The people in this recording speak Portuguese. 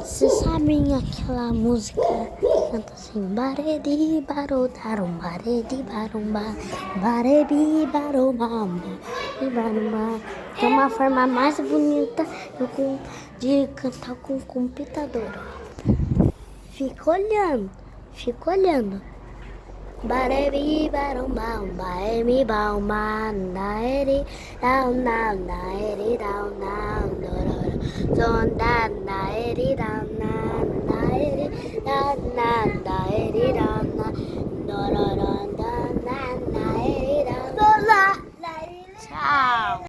Vocês sabem aquela música que canta assim: Baredi barotarum, baredi barumba, barebi barumba, barumba. Que é uma forma mais bonita de cantar com o computador. Fica olhando, fica olhando. Barebi barumba, barebi barumba, naeri, down, down, naeri, down, down, zon, down, naeri, down, down, naeri, down, down, naeri, down, down, down, down, naeri, down. Tchau.